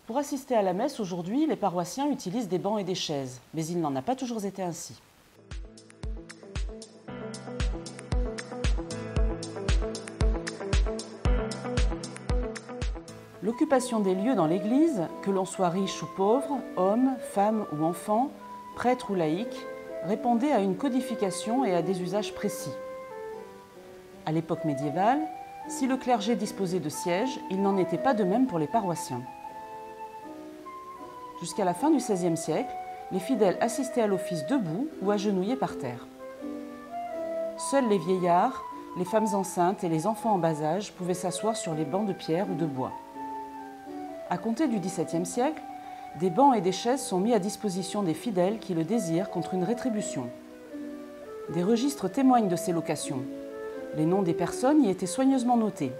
Pour assister à la messe aujourd'hui, les paroissiens utilisent des bancs et des chaises, mais il n'en a pas toujours été ainsi. L'occupation des lieux dans l'Église, que l'on soit riche ou pauvre, homme, femme ou enfant, prêtre ou laïc, répondait à une codification et à des usages précis. À l'époque médiévale, si le clergé disposait de sièges, il n'en était pas de même pour les paroissiens. Jusqu'à la fin du XVIe siècle, les fidèles assistaient à l'office debout ou agenouillés par terre. Seuls les vieillards, les femmes enceintes et les enfants en bas âge pouvaient s'asseoir sur les bancs de pierre ou de bois. À compter du XVIIe siècle, des bancs et des chaises sont mis à disposition des fidèles qui le désirent contre une rétribution. Des registres témoignent de ces locations. Les noms des personnes y étaient soigneusement notés.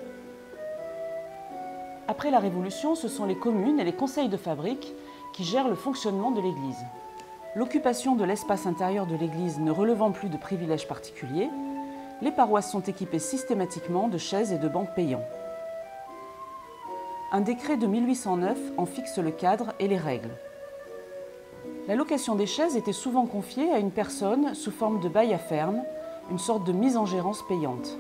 Après la Révolution, ce sont les communes et les conseils de fabrique qui gèrent le fonctionnement de l'Église. L'occupation de l'espace intérieur de l'Église ne relevant plus de privilèges particuliers, les paroisses sont équipées systématiquement de chaises et de bancs payants. Un décret de 1809 en fixe le cadre et les règles. La location des chaises était souvent confiée à une personne sous forme de bail à ferme, une sorte de mise en gérance payante.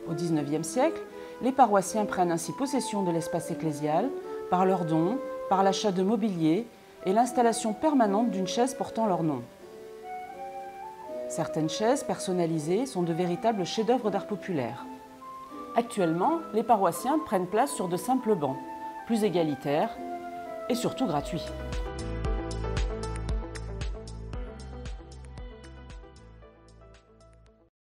Au XIXe siècle, les paroissiens prennent ainsi possession de l'espace ecclésial par leurs dons, par l'achat de mobilier et l'installation permanente d'une chaise portant leur nom. Certaines chaises personnalisées sont de véritables chefs-d'œuvre d'art populaire. Actuellement, les paroissiens prennent place sur de simples bancs, plus égalitaires et surtout gratuits.